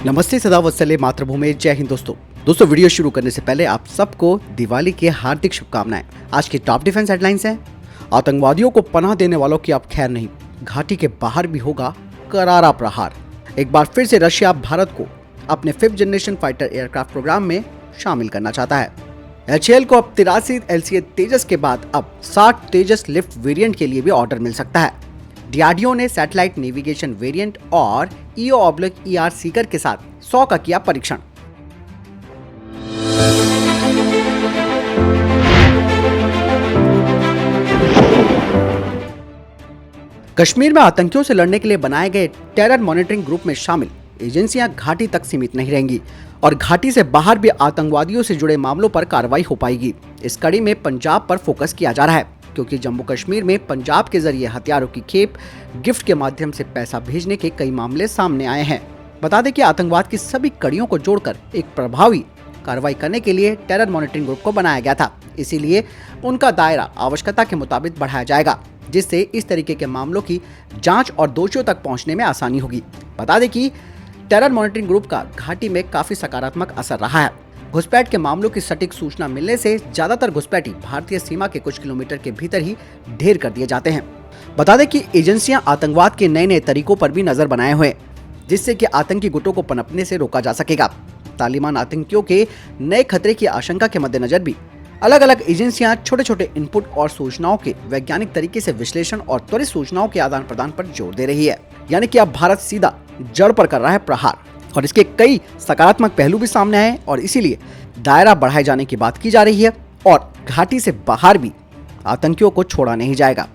नमस्ते, सदा वत्सले मातृभूमि, जय हिंद। दोस्तों वीडियो शुरू करने से पहले आप सबको दिवाली की हार्दिक शुभकामनाएं। आज की टॉप डिफेंस हेडलाइंस हैं। आतंकवादियों को पनाह देने वालों की अब खैर नहीं, घाटी के बाहर भी होगा करारा प्रहार। एक बार फिर से रशिया भारत को अपने 5th generation fighter aircraft programme में शामिल करना चाहता है। HAL को अब 83 LCA तेजस के बाद अब 60 तेजस लिफ्ट वेरिएंट के लिए भी ऑर्डर मिल सकता है। DRDO ने सैटेलाइट नेविगेशन वेरिएंट और EO/ER सीकर के साथ 100 का किया परीक्षण। कश्मीर में आतंकियों से लड़ने के लिए बनाए गए टेरर मॉनिटरिंग ग्रुप में शामिल एजेंसियां घाटी तक सीमित नहीं रहेंगी और घाटी से बाहर भी आतंकवादियों से जुड़े मामलों पर कार्रवाई हो पाएगी। इस कड़ी में पंजाब पर फोकस किया जा रहा है, क्योंकि जम्मू कश्मीर में पंजाब के जरिए हथियारों की खेप, गिफ्ट के माध्यम से पैसा भेजने के कई मामले सामने आए हैं। बता दें कि आतंकवाद की सभी कड़ियों को जोड़कर एक प्रभावी कार्रवाई करने के लिए टेरर मॉनिटरिंग ग्रुप को बनाया गया था। इसीलिए उनका दायरा आवश्यकता के मुताबिक बढ़ाया जाएगा, जिससे इस तरीके के मामलों की जांच और दोषियों तक पहुंचने में आसानी होगी। बता दें कि टेरर मॉनिटरिंग ग्रुप का घाटी में काफी सकारात्मक असर रहा है। घुसपैठ के मामलों की सटीक सूचना मिलने से ज्यादातर घुसपैठी भारतीय सीमा के कुछ किलोमीटर के भीतर ही ढेर कर दिए जाते हैं। बता दें कि एजेंसियां आतंकवाद के नए नए तरीकों पर भी नजर बनाए हुए, जिससे कि आतंकी गुटों को पनपने से रोका जा सकेगा। तालिबान आतंकियों के नए खतरे की आशंका के मद्देनजर भी अलग अलग एजेंसियां छोटे छोटे इनपुट और सूचनाओं के वैज्ञानिक तरीके से विश्लेषण और त्वरित सूचनाओं के आदान प्रदान पर जोर दे रही है। यानी कि अब भारत सीधा जड़ पर कर रहा है प्रहार, और इसके कई सकारात्मक पहलू भी सामने आए और इसीलिए दायरा बढ़ाए जाने की बात की जा रही है और घाटी से बाहर भी आतंकियों को छोड़ा नहीं जाएगा।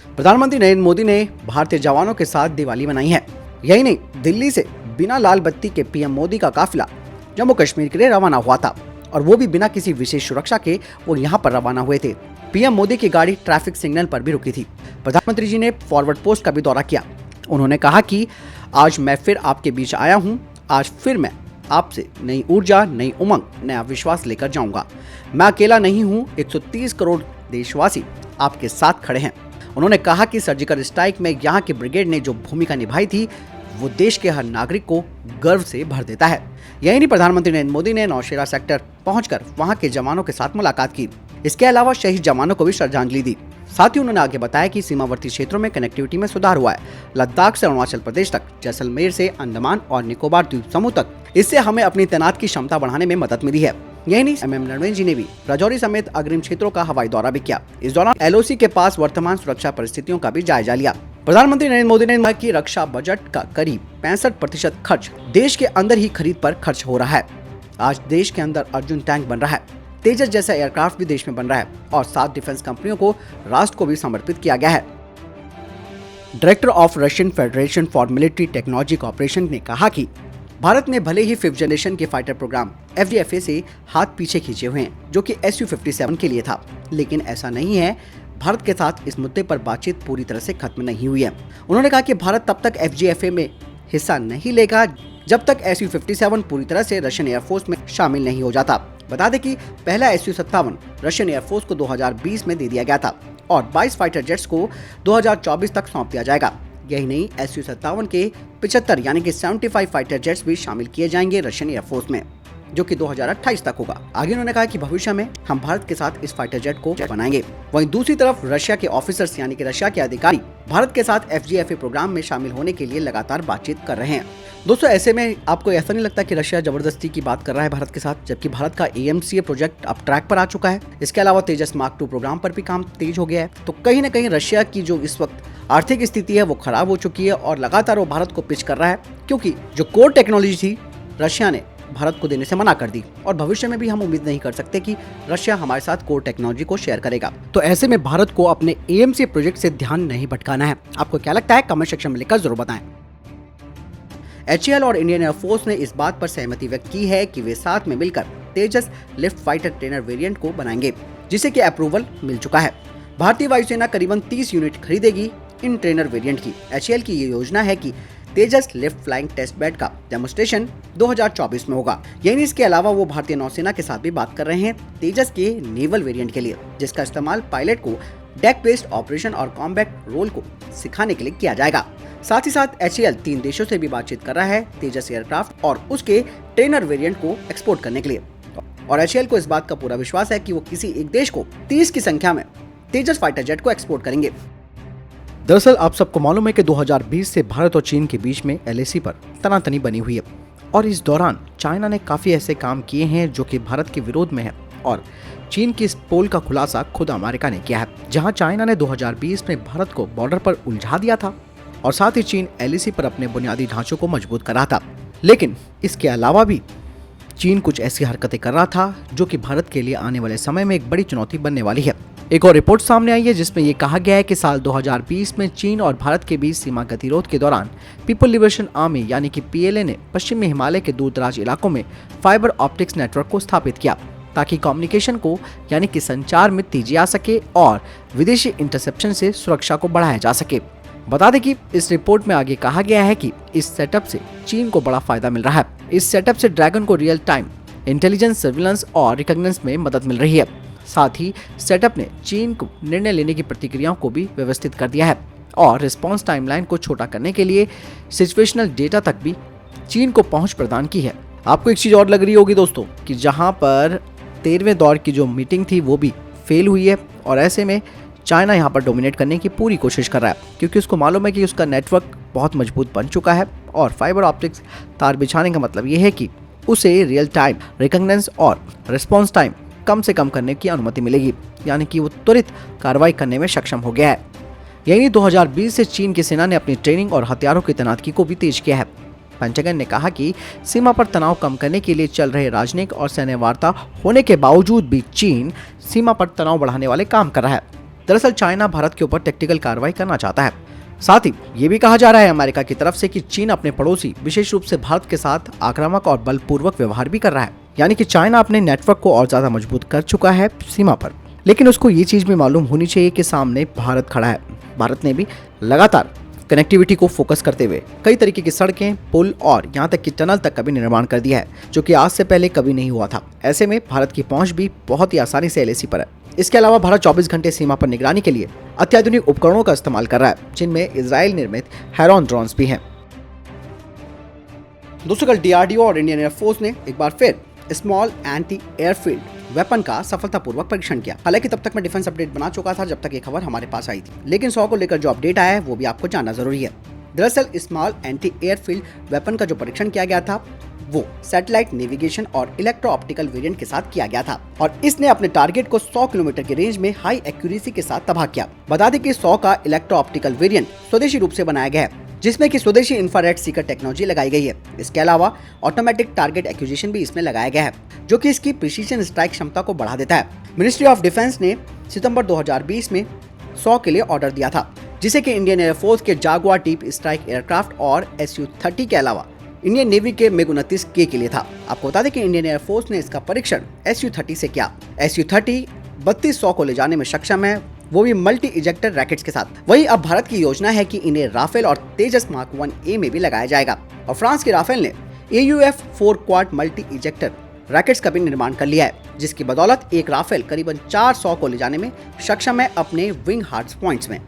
प्रधानमंत्री नरेंद्र मोदी ने भारतीय जवानों के साथ दिवाली मनाई है। यही नहीं, दिल्ली से बिना लाल बत्ती के पीएम मोदी का काफिला जम्मू कश्मीर के लिए रवाना हुआ था, और वो भी बिना किसी विशेष सुरक्षा के वो यहाँ पर रवाना हुए थे। पीएम मोदी की गाड़ी ट्रैफिक सिग्नल पर भी रुकी थी। प्रधानमंत्री जी ने फॉरवर्ड पोस्ट का भी दौरा किया। उन्होंने कहा कि आज मैं फिर आपके बीच आया हूँ, आज फिर मैं आपसे नई ऊर्जा, नई उमंग, नया विश्वास लेकर जाऊंगा। मैं अकेला नहीं हूँ, 130 करोड़ देशवासी आपके साथ खड़े हैं। उन्होंने कहा कि सर्जिकल स्ट्राइक में यहाँ की ब्रिगेड ने जो भूमिका निभाई थी, वो देश के हर नागरिक को गर्व से भर देता है। यही नहीं, प्रधानमंत्री नरेंद्र मोदी ने नौशेरा सेक्टर पहुंचकर वहां के जवानों के साथ मुलाकात की। इसके अलावा शहीद जवानों को भी श्रद्धांजलि दी। साथ ही उन्होंने आगे बताया कि सीमावर्ती क्षेत्रों में कनेक्टिविटी में सुधार हुआ है। लद्दाख से अरुणाचल प्रदेश तक, जैसलमेर से अंडमान और निकोबार द्वीप समूह तक, इससे हमें अपनी तैनात की क्षमता बढ़ाने में मदद मिली है। यही नहीं, MM नरवणे जी ने भी राजौरी समेत अग्रिम क्षेत्रों का हवाई दौरा भी किया। इस दौरान LOC के पास वर्तमान सुरक्षा परिस्थितियों का भी जायजा लिया। प्रधानमंत्री नरेंद्र मोदी ने कहा कि रक्षा बजट का करीब 65% खर्च देश के अंदर ही खरीद पर खर्च हो रहा है। आज देश के अंदर अर्जुन टैंक बन रहा है, तेजस जैसा एयरक्राफ्ट भी देश में बन रहा है और 7 डिफेंस कंपनियों को राष्ट्र को भी समर्पित किया गया है। Director of Russian federation for military technology corporation ने कहा कि भारत ने भले ही 5th जनरेशन के फाइटर प्रोग्राम FDFA से हाथ पीछे खींचे हुए हैं, जो कि Su-57 के लिए था, लेकिन ऐसा नहीं है। भारत के साथ इस मुद्दे पर बातचीत पूरी तरह से खत्म नहीं हुई है। उन्होंने कहा कि भारत तब तक FGFA में हिस्सा नहीं लेगा जब तक Su-57 पूरी तरह से रशियन एयरफोर्स में शामिल नहीं हो जाता। बता दें कि पहला Su-57 रशियन एयरफोर्स को 2020 में दे दिया गया था और 22 फाइटर जेट्स को 2024 तक सौंप दिया जाएगा। यही नहीं, Su-57 के 75 यानी कि 75 फाइटर जेट्स भी शामिल किए जाएंगे रशियन एयरफोर्स में, जो कि 2028 तक होगा। आगे उन्होंने कहा कि भविष्य में हम भारत के साथ इस फाइटर जेट को बनाएंगे। वहीं दूसरी तरफ रशिया के ऑफिसर्स यानी कि रशिया के अधिकारी भारत के साथ FGFA प्रोग्राम में शामिल होने के लिए लगातार बातचीत कर रहे हैं। दोस्तों, ऐसे में आपको ऐसा नहीं लगता कि रशिया जबरदस्ती की बात कर रहा है भारत के साथ, जबकि भारत का AMCA प्रोजेक्ट अब ट्रैक पर आ चुका है। इसके अलावा तेजस मार्क 2 प्रोग्राम पर भी काम तेज हो गया है। तो कहीं न कहीं रशिया की जो इस वक्त आर्थिक स्थिति है वो खराब हो चुकी है और लगातार वो भारत को पिच कर रहा है, क्योंकि जो कोर टेक्नोलॉजी थी रशिया ने भारत को देने से मना कर दी और भविष्य में भी हम उम्मीद नहीं कर सकते कि रशिया हमारे साथ कोर टेक्नोलॉजी को शेयर करेगा। तो ऐसे में भारत को अपने AMCA प्रोजेक्ट से ध्यान नहीं भटकाना है। आपको क्या लगता है, कमेंट सेक्शन में लिखकर जरूर बताएं। HAL और इंडियन एयरफोर्स ने इस बात पर सहमति व्यक्त की है कि वे साथ में मिलकर तेजस लिफ्ट फाइटर ट्रेनर वेरिएंट को बनाएंगे, जिसे कि अप्रूवल मिल चुका है। भारतीय वायुसेना करीबन 30 यूनिट खरीदेगी इन ट्रेनर वेरिएंट की। HAL की ये योजना है कि तेजस लिफ्ट फ्लाइंग टेस्ट बेड का डेमोन्स्ट्रेशन 2024 में होगा। यानी इसके अलावा वो भारतीय नौसेना के साथ भी बात कर रहे हैं तेजस के नेवल वेरिएंट के लिए, जिसका इस्तेमाल पायलट को डेक बेस्ड ऑपरेशन और कॉम्बैट रोल को सिखाने के लिए किया जाएगा। साथ ही साथ HAL 3 देशों से भी बातचीत कर रहा है तेजस एयरक्राफ्ट और उसके ट्रेनर वेरिएंट को एक्सपोर्ट करने के लिए। और HAL को इस बात का पूरा विश्वास है कि वो किसी एक देश को 30 की संख्या में तेजस फाइटर जेट को एक्सपोर्ट करेंगे। दरअसल आप सबको मालूम है कि 2020 से भारत और चीन के बीच में LAC पर तनातनी बनी हुई है और इस दौरान चाइना ने काफी ऐसे काम किए हैं जो कि भारत के विरोध में है और चीन की इस पोल का खुलासा खुद अमेरिका ने किया है, जहां चाइना ने 2020 में भारत को बॉर्डर पर उलझा दिया था और साथ ही चीन LAC पर अपने बुनियादी ढांचों को मजबूत कर रहा था। लेकिन इसके अलावा भी चीन कुछ ऐसी हरकतें कर रहा था जो कि भारत के लिए आने वाले समय में एक बड़ी चुनौती बनने वाली है। एक और रिपोर्ट सामने आई है जिसमें यह कहा गया है कि साल 2020 में चीन और भारत के बीच सीमा गतिरोध के दौरान पीपल लिबरेशन आर्मी यानी कि PLA ने पश्चिमी हिमालय के दूर दराज इलाकों में फाइबर ऑप्टिक्स नेटवर्क को स्थापित किया ताकि कम्युनिकेशन को यानी कि संचार में तेजी आ सके और विदेशी इंटरसेप्शन से सुरक्षा को बढ़ाया जा सके। बता दें कि इस रिपोर्ट में आगे कहा गया है कि इस सेटअप से चीन को बड़ा फायदा मिल रहा है। इस सेटअप से ड्रैगन को रियल टाइम इंटेलिजेंस, सर्विलेंस और रिकॉग्निजेंस में मदद मिल रही है। साथ ही सेटअप ने चीन को निर्णय लेने की प्रतिक्रियाओं को भी व्यवस्थित कर दिया है और रिस्पांस टाइमलाइन को छोटा करने के लिए सिचुएशनल डेटा तक भी चीन को पहुंच प्रदान की है। आपको एक चीज और लग रही होगी दोस्तों कि जहां पर 13वें दौर की जो मीटिंग थी वो भी फेल हुई है और ऐसे में चाइना यहाँ पर डोमिनेट करने की पूरी कोशिश कर रहा है क्योंकि उसको मालूम है कि उसका नेटवर्क बहुत मजबूत बन चुका है और फाइबर ऑप्टिक्स तार बिछाने का मतलब ये है कि उसे रियल टाइम रिकॉग्निजेंस और रिस्पांस टाइम कम से कम करने की अनुमति मिलेगी, यानी कि वो त्वरित कार्रवाई करने में सक्षम हो गया है। यही 2020 से चीन की सेना ने अपनी ट्रेनिंग और हथियारों की तैनाती को भी तेज किया है। पेंटागन ने कहा कि सीमा पर तनाव कम करने के लिए चल रहे राजनयिक और सैन्य वार्ता होने के बावजूद भी चीन सीमा पर तनाव बढ़ाने वाले काम कर रहा है। दरअसल चाइना भारत के ऊपर टैक्टिकल कार्रवाई करना चाहता है। साथ ही ये भी कहा जा रहा है अमेरिका की तरफ से कि चीन अपने पड़ोसी विशेष रूप से भारत के साथ आक्रामक और बलपूर्वक व्यवहार भी कर रहा है, यानी कि चाइना अपने नेटवर्क को और ज्यादा मजबूत कर चुका है सीमा पर। लेकिन उसको ये चीज भी मालूम होनी चाहिए कि सामने भारत खड़ा है। भारत ने भी लगातार कनेक्टिविटी को फोकस करते हुए कई तरीके की सड़कें, पुल और यहाँ तक कि टनल तक का भी निर्माण कर दिया है जो कि आज से पहले कभी नहीं हुआ था। ऐसे में भारत की पहुंच भी बहुत ही आसानी से LAC पर है। इसके अलावा भारत 24 घंटे सीमा पर निगरानी के लिए अत्याधुनिक उपकरणों का इस्तेमाल कर रहा है जिनमें इजराइल निर्मित हेरॉन ड्रोन्स भी हैं। दोस्तों कल DRDO और इंडियन एयरफोर्स ने एक बार फिर स्मॉल एंटी एयरफील्ड वेपन का सफलतापूर्वक परीक्षण किया। हालांकि तब तक मैं डिफेंस अपडेट बना चुका था जब तक ये खबर हमारे पास आई थी, लेकिन 100 को लेकर जो अपडेट आया है वो भी आपको जानना जरूरी है। दरअसल स्मॉल एंटी एयरफील्ड वेपन का जो परीक्षण किया गया था वो सैटेलाइट नेविगेशन और इलेक्ट्रो ऑप्टिकल वेरिएंट के साथ किया गया था और इसने अपने टारगेट को 100 किलोमीटर की रेंज में हाई एक्यूरेसी के साथ तबाह किया। बता दें कि 100 का इलेक्ट्रो ऑप्टिकल वेरिएंट स्वदेशी रूप से बनाया गया है जिसमें कि स्वदेशी इंफ्रारेड सीकर टेक्नोलॉजी लगाई गई है। इसके अलावा ऑटोमेटिक टारगेट एक्विजिशन भी इसमें लगाया गया है जो कि इसकी प्रिसीजन स्ट्राइक क्षमता को बढ़ा देता है। मिनिस्ट्री ऑफ डिफेंस ने सितंबर 2020 में 100 के लिए ऑर्डर दिया था जिसे कि इंडियन एयरफोर्स के जागुआर डीप स्ट्राइक एयरक्राफ्ट और SU-30 के अलावा इंडियन नेवी के MiG-29K के लिए था। आपको बता दें कि इंडियन एयरफोर्स ने इसका परीक्षण SU-30 से किया। SU-30 3200 को ले जाने में सक्षम है, वो भी मल्टी इजेक्टर रैकेट्स के साथ। वहीं अब भारत की योजना है कि इन्हें राफेल और तेजस मार्क 1A में भी लगाया जाएगा और फ्रांस के राफेल ने AUF-4 quad multi ejector rackets का भी निर्माण कर लिया है जिसकी बदौलत एक राफेल करीबन 400 को ले जाने में सक्षम है अपने विंग हार्ड पॉइंट्स में।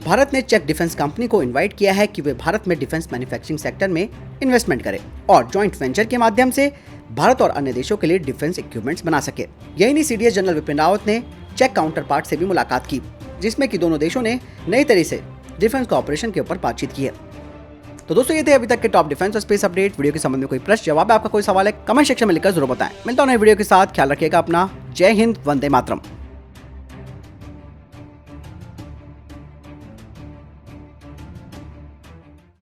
भारत ने चेक डिफेंस कंपनी को इनवाइट किया है कि वे भारत में डिफेंस मैन्युफैक्चरिंग सेक्टर में इन्वेस्टमेंट करें और जॉइंट वेंचर के माध्यम से भारत और अन्य देशों के लिए डिफेंस इक्विपमेंट्स बना सके। यही नहीं, CDS जनरल विपिन रावत ने चेक काउंटर पार्ट से भी मुलाकात की जिसमें कि दोनों देशों ने नई तरह से डिफेंस कॉपरेशन के ऊपर बातचीत की है। तो दोस्तों ये थे अभी तक के टॉप डिफेंस और स्पेस अपडेट। वीडियो के संबंध में कोई प्रश्न जवाब है, आपका कोई सवाल है, कमेंट सेक्शन में लिखकर जरूर बताएं। मिलता हूं नए वीडियो के साथ, ख्याल रखिएगा अपना। जय हिंद, वंदे मातरम।